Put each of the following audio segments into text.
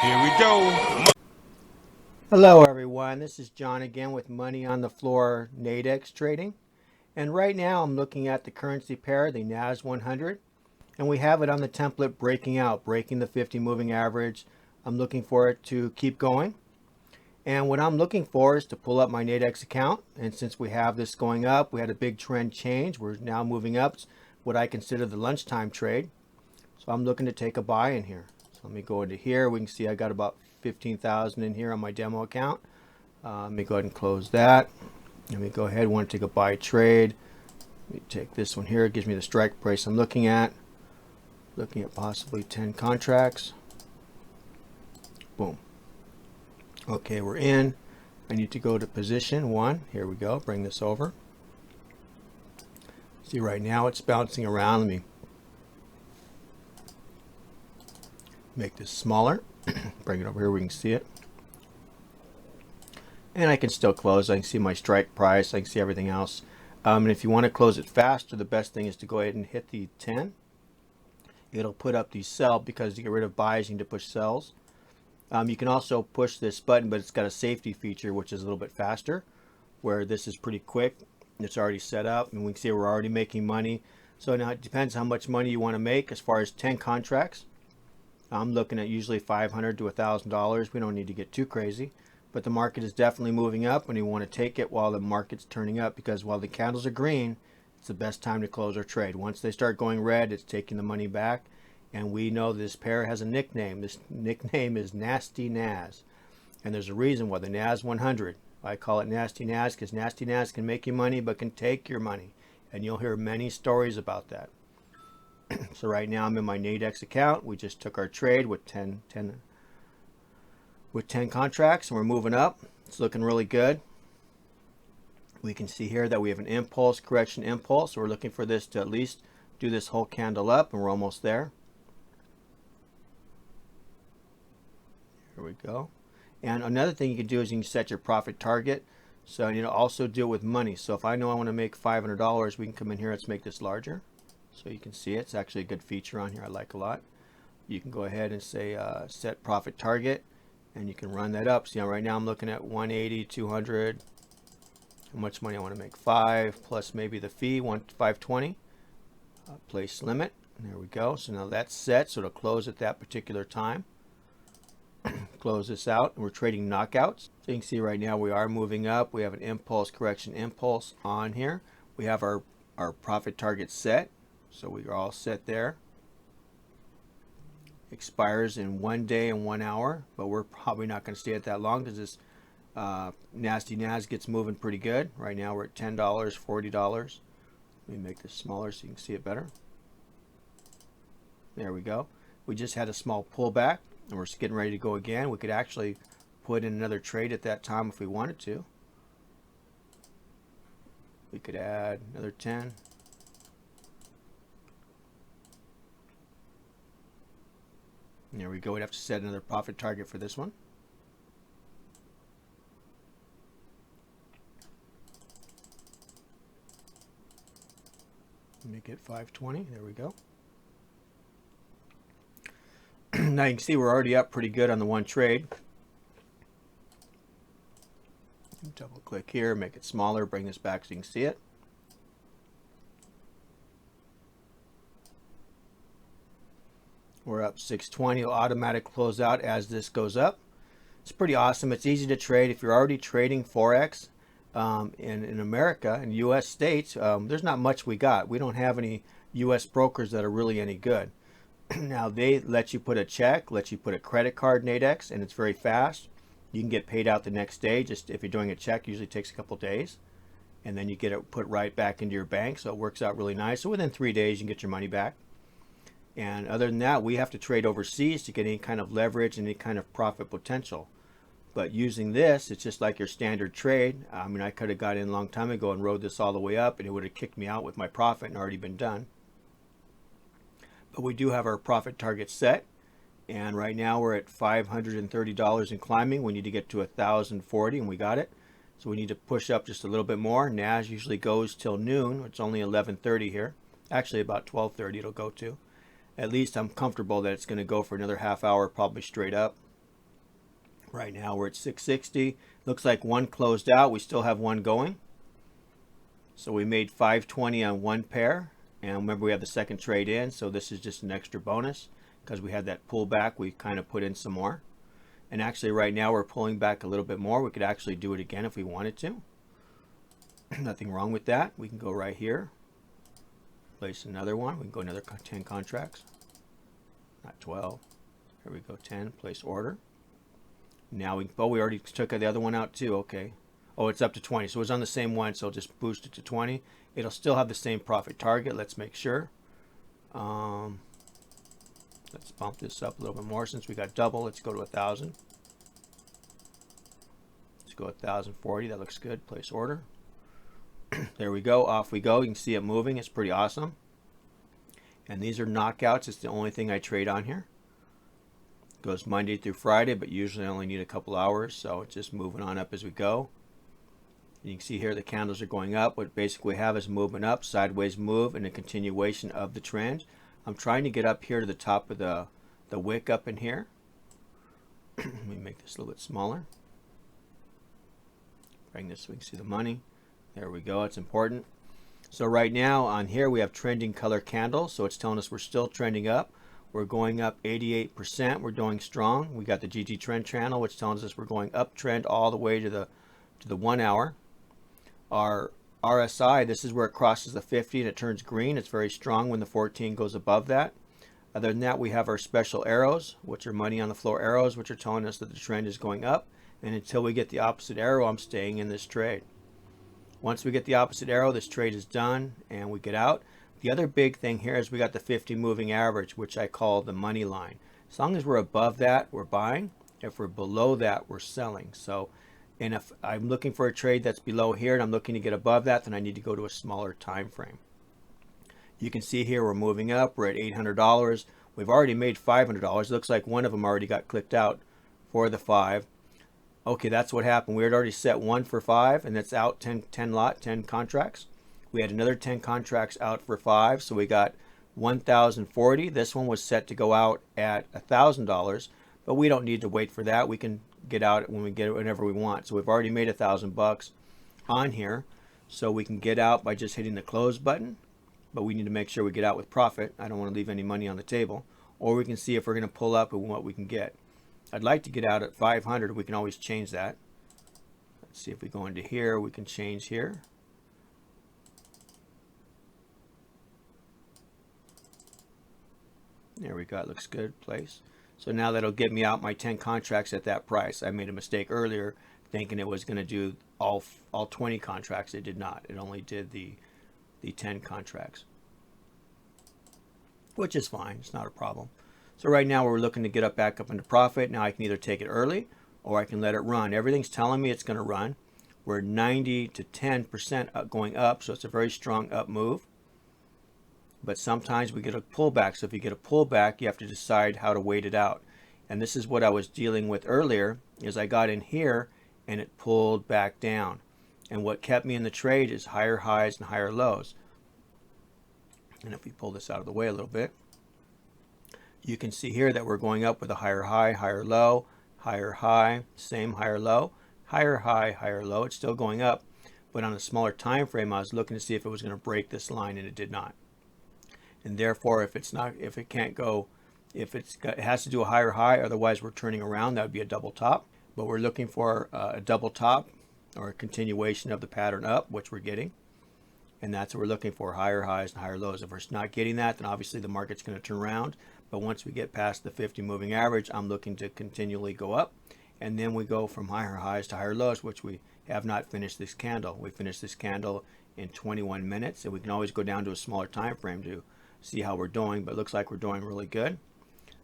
Here we go. Hello everyone, this is John again with Money on the Floor Nadex trading. And right now I'm looking at the currency pair, the NAS 100, and we have it on the template breaking out, breaking the 50 moving average. I'm looking for it to keep going. And what I'm looking for is to pull up my Nadex account. And since we have this going up, we had a big trend change. We're now moving up, what I consider the lunchtime trade. So I'm looking to take a buy in here. So let me go into here. We can see I got about 15,000 in here on my demo account. Let me go ahead and close that. Let me go ahead. Want to take a buy trade. Let me take this one here. It gives me the strike price I'm looking at. Looking at possibly 10 contracts. Boom. Okay, we're in. I need to go to position 1. Here we go. Bring this over. See, right now it's bouncing around. Let me make this smaller. Bring it over here. We can see it. And I can still close. I can see my strike price. I can see everything else. And if you want to close it faster, the best thing is to go ahead and hit the 10. It'll put up the sell, because to get rid of buys, you need to push sells. You can also push this button, but it's got a safety feature, which is a little bit faster, where this is pretty quick. It's already set up, and we can see we're already making money. So now it depends how much money you want to make. As far as 10 contracts, I'm looking at usually $500 to $1,000. We don't need to get too crazy, but the market is definitely moving up, and you want to take it while the market's turning up, because while the candles are green, it's the best time to close our trade. Once they start going red, it's taking the money back. And we know this pair has a nickname. This nickname is Nasty Nas. And there's a reason why, the NAS 100. I call it Nasty Nas because Nasty Nas can make you money but can take your money. And you'll hear many stories about that. So right now I'm in my Nadex account. We just took our trade with 10 contracts, and we're moving up. It's looking really good. We can see here that we have an impulse, correction impulse. So we're looking for this to at least do this whole candle up, and we're almost there. Here we go. And another thing you can do is you can set your profit target. So you know, also do it with money. So if I know I want to make $500, we can come in here. Let's make this larger, so you can see it. It's actually a good feature on here. I like a lot. You can go ahead and say set profit target, and you can run that up. So right now I'm looking at 180, 200. How much money I want to make? 5 plus maybe the fee, 520. Place limit. There we go. So now that's set. So it'll close at that particular time. Close this out. We're trading knockouts. So you can see right now we are moving up. We have an impulse, correction impulse on here. We have our profit target set. So we are all set there. Expires in 1 day and 1 hour, but we're probably not going to stay at that long, because this Nasty Nas gets moving pretty good. Right now we're at $10, $40. Let me make this smaller so you can see it better. There we go. We just had a small pullback, and we're getting ready to go again. We could actually put in another trade at that time if we wanted to. We could add another 10. There we go. We'd have to set another profit target for this one. Make it 520. There we go. Now you can see we're already up pretty good on the one trade. Double click here, make it smaller, bring this back so you can see it. We're up 620. It'll automatic close out as this goes up. It's pretty awesome. It's easy to trade. If you're already trading Forex in America, in US states, there's not much we got. We don't have any US brokers that are really any good. Now they let you put a check, let you put a credit card Nadex, and it's very fast. You can get paid out the next day. Just if you're doing a check, usually takes a couple days, and then you get it put right back into your bank. So it works out really nice. So within 3 days you can get your money back. And other than that, we have to trade overseas to get any kind of leverage and any kind of profit potential. But using this, it's just like your standard trade. I mean, I could have got in a long time ago and rode this all the way up, and it would have kicked me out with my profit and already been done. But we do have our profit target set, and right now we're at $530 and climbing. We need to get to 1,040, and we got it. So we need to push up just a little bit more. NAS usually goes till noon. It's only 11:30 here. Actually, about 12:30 it'll go to. At least I'm comfortable that it's going to go for another half hour, probably straight up. Right now we're at 660. Looks like one closed out. We still have one going. So we made 520 on one pair. And remember, we have the second trade in, so this is just an extra bonus because we had that pullback. We kind of put in some more. And actually right now we're pulling back a little bit more. We could actually do it again if we wanted to. Nothing wrong with that. We can go right here. Place another one. We can go another 10 contracts. Not 12. Here we go, 10. Place order. Now we already took the other one out too. Okay. Oh, it's up to 20. So it's on the same one, so I'll just boost it to 20. It'll still have the same profit target. Let's make sure. Let's bump this up a little bit more since we got double. Let's go to 1,000. Let's go 1,040. That looks good. Place order. There we go. Off we go. You can see it moving. It's pretty awesome. And these are knockouts. It's the only thing I trade on here. It goes Monday through Friday, but usually I only need a couple hours, so it's just moving on up as we go. You can see here the candles are going up. What basically we have is movement up, sideways move, and a continuation of the trend. I'm trying to get up here to the top of the wick up in here. Let me make this a little bit smaller. Bring this so we can see the money. There we go. It's important. So right now on here we have trending color candles. So it's telling us we're still trending up. We're going up 88%. We're doing strong. We got the GT trend channel, which tells us we're going uptrend all the way to the 1 hour. Our RSI, this is where it crosses the 50 and it turns green. It's very strong when the 14 goes above that. Other than that, we have our special arrows, which are money on the floor arrows, which are telling us that the trend is going up. And until we get the opposite arrow, I'm staying in this trade. Once we get the opposite arrow, this trade is done and we get out. The other big thing here is we got the 50 moving average, which I call the money line. As long as we're above that, we're buying. If we're below that, we're selling. So, and if I'm looking for a trade that's below here and I'm looking to get above that, then I need to go to a smaller time frame. You can see here we're moving up. We're at $800. We've already made $500. Looks like one of them already got clicked out for the 5. Okay, that's what happened. We had already set one for 5, and that's out 10 contracts. We had another 10 contracts out for 5, so we got 1,040. This one was set to go out at $1,000, but we don't need to wait for that. We can get out when we get it whenever we want. So we've already made $1,000 on here, so we can get out by just hitting the close button, but we need to make sure we get out with profit. I don't want to leave any money on the table. Or we can see if we're going to pull up and what we can get. I'd like to get out at 500. We can always change that. Let's see if we go into here. We can change here. There we go. It looks good. Place. So now that'll get me out my 10 contracts at that price. I made a mistake earlier thinking it was going to do all 20 contracts. It did not. It only did the 10 contracts, which is fine. It's not a problem. So right now we're looking to get up back up into profit. Now I can either take it early or I can let it run. Everything's telling me it's going to run. We're 90 to 10% going up, so it's a very strong up move. But sometimes we get a pullback. So if you get a pullback, you have to decide how to wait it out. And this is what I was dealing with earlier, is I got in here and it pulled back down. And what kept me in the trade is higher highs and higher lows. And if we pull this out of the way a little bit, you can see here that we're going up with a higher high, higher low, higher high, same higher low, higher high, higher low. It's still going up, but on a smaller time frame, I was looking to see if it was going to break this line, and it did not. And therefore, if it has to do a higher high, otherwise we're turning around, that would be a double top. But we're looking for a double top or a continuation of the pattern up, which we're getting. And that's what we're looking for, higher highs and higher lows. If we're not getting that, then obviously the market's going to turn around. But once we get past the 50 moving average, I'm looking to continually go up. And then we go from higher highs to higher lows, which we have not finished this candle. We finished this candle in 21 minutes. And we can always go down to a smaller time frame to see how we're doing. But it looks like we're doing really good.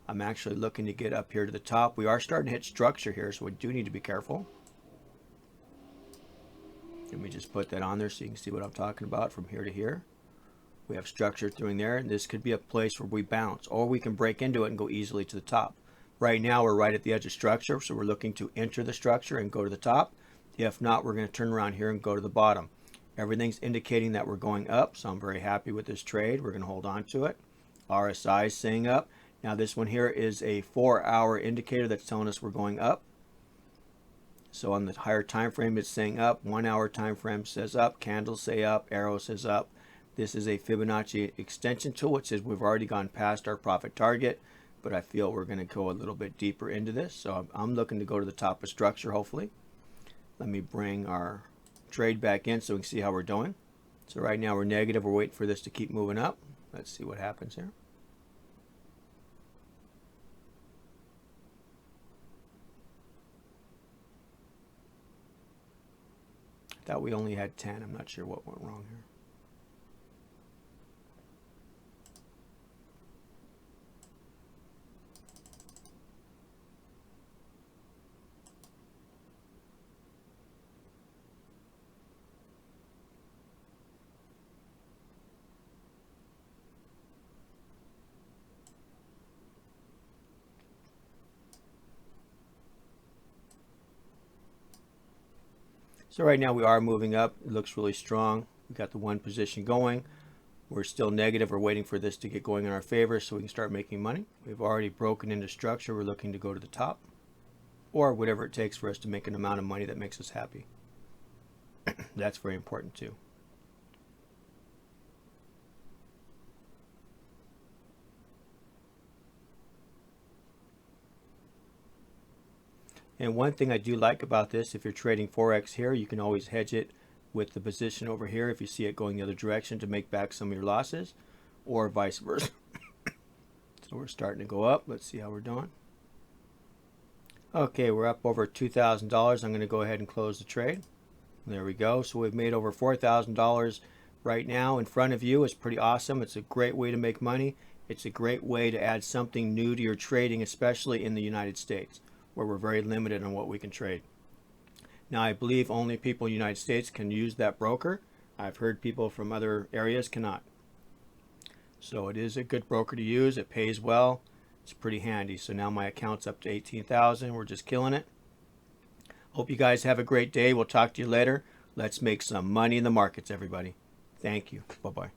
I'm actually looking to get up here to the top. We are starting to hit structure here, so we do need to be careful. Let me just put that on there so you can see what I'm talking about from here to here. We have structure through there, and this could be a place where we bounce, or we can break into it and go easily to the top. Right now we're right at the edge of structure, so we're looking to enter the structure and go to the top. If not, we're going to turn around here and go to the bottom. Everything's indicating that we're going up, so I'm very happy with this trade. We're going to hold on to it. RSI is staying up. Now this one here is a 4-hour indicator that's telling us we're going up. So on the higher time frame, it's saying up. 1 hour time frame says up. Candles say up. Arrow says up. This is a Fibonacci extension tool. It says we've already gone past our profit target, but I feel we're going to go a little bit deeper into this. So I'm looking to go to the top of structure, hopefully. Let me bring our trade back in so we can see how we're doing. So right now we're negative. We're waiting for this to keep moving up. Let's see what happens here. I thought we only had 10. I'm not sure what went wrong here. So right now we are moving up. It looks really strong. We got the one position going. We're still negative. We're waiting for this to get going in our favor so we can start making money. We've already broken into structure. We're looking to go to the top, or whatever it takes for us to make an amount of money that makes us happy. That's very important too. And one thing I do like about this, if you're trading Forex here, you can always hedge it with the position over here if you see it going the other direction to make back some of your losses, or vice versa. So we're starting to go up. Let's see how we're doing. Okay, we're up over $2,000. I'm going to go ahead and close the trade. There we go. So we've made over $4,000 right now in front of you. It's pretty awesome. It's a great way to make money. It's a great way to add something new to your trading, especially in the United States, where we're very limited on what we can trade. Now, I believe only people in the United States can use that broker. I've heard people from other areas cannot. So it is a good broker to use. It pays well. It's pretty handy. So now my account's up to 18,000. We're just killing it. Hope you guys have a great day. We'll talk to you later. Let's make some money in the markets, everybody. Thank you. Bye-bye.